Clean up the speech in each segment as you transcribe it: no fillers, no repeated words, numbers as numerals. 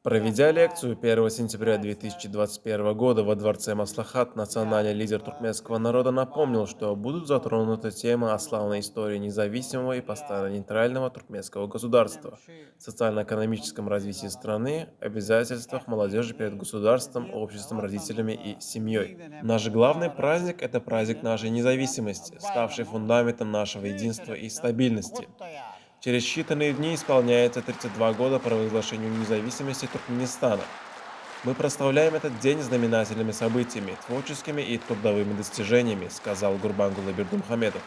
Проведя лекцию 1 сентября 2021 года во дворце Маслахат, национальный лидер туркменского народа напомнил, что будут затронуты темы о славной истории независимого и постоянно нейтрального туркменского государства, социально-экономическом развитии страны, обязательствах молодежи перед государством, обществом, родителями и семьей. Наш главный праздник – это праздник нашей независимости, ставший фундаментом нашего единства и стабильности. Через считанные дни исполняется 32 года по провозглашению независимости Туркменистана. Мы прославляем этот день знаменательными событиями, творческими и трудовыми достижениями, сказал Гурбангулы Бердымухамедов,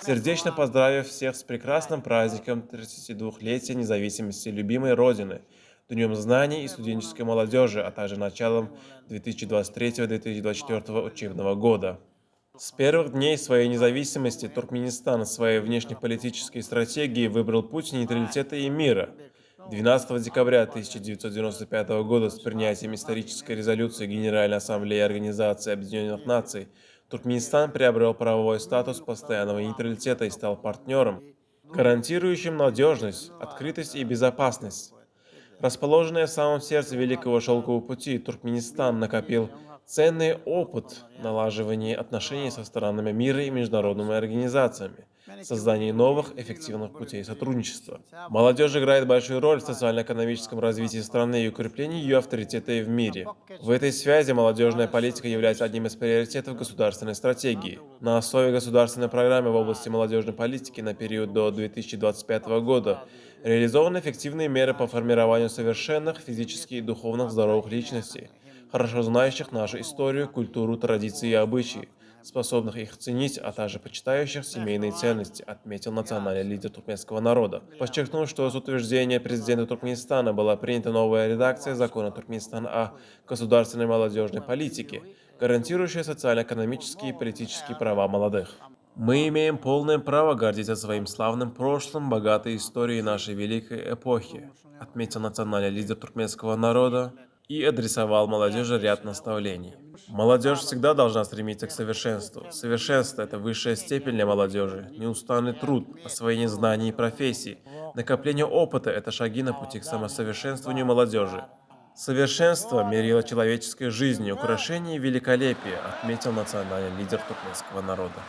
сердечно поздравив всех с прекрасным праздником 32-летия независимости любимой Родины, Днем знаний и студенческой молодежи, а также началом 2023-2024 учебного года. С первых дней своей независимости Туркменистан в своей внешнеполитической стратегии выбрал путь нейтралитета и мира. 12 декабря 1995 года с принятием исторической резолюции Генеральной Ассамблеи Организации Объединенных Наций Туркменистан приобрел правовой статус постоянного нейтралитета и стал партнером, гарантирующим надежность, открытость и безопасность. Расположенный в самом сердце Великого Шелкового пути, Туркменистан накопил ценный опыт налаживания отношений со странами мира и международными организациями, создании новых эффективных путей сотрудничества. Молодежь играет большую роль в социально-экономическом развитии страны и укреплении ее авторитета и в мире. В этой связи молодежная политика является одним из приоритетов государственной стратегии. На основе государственной программы в области молодежной политики на период до 2025 года реализованы эффективные меры по формированию совершенных физически и духовно здоровых личностей, хорошо знающих нашу историю, культуру, традиции и обычаи, способных их ценить, а также почитающих семейные ценности, отметил национальный лидер туркменского народа, подчеркнув, что с утверждения президента Туркменистана была принята новая редакция закона Туркменистана о государственной молодежной политике, гарантирующая социально-экономические и политические права молодых. Мы имеем полное право гордиться своим славным прошлым, богатой историей нашей великой эпохи, отметил национальный лидер туркменского народа и адресовал молодежи ряд наставлений. Молодежь всегда должна стремиться к совершенству. Совершенство – это высшая степень для молодежи, неустанный труд, освоение знаний и профессий, накопление опыта – это шаги на пути к самосовершенствованию молодежи. Совершенство – мерило человеческой жизни, украшение и великолепие, отметил национальный лидер туркменского народа.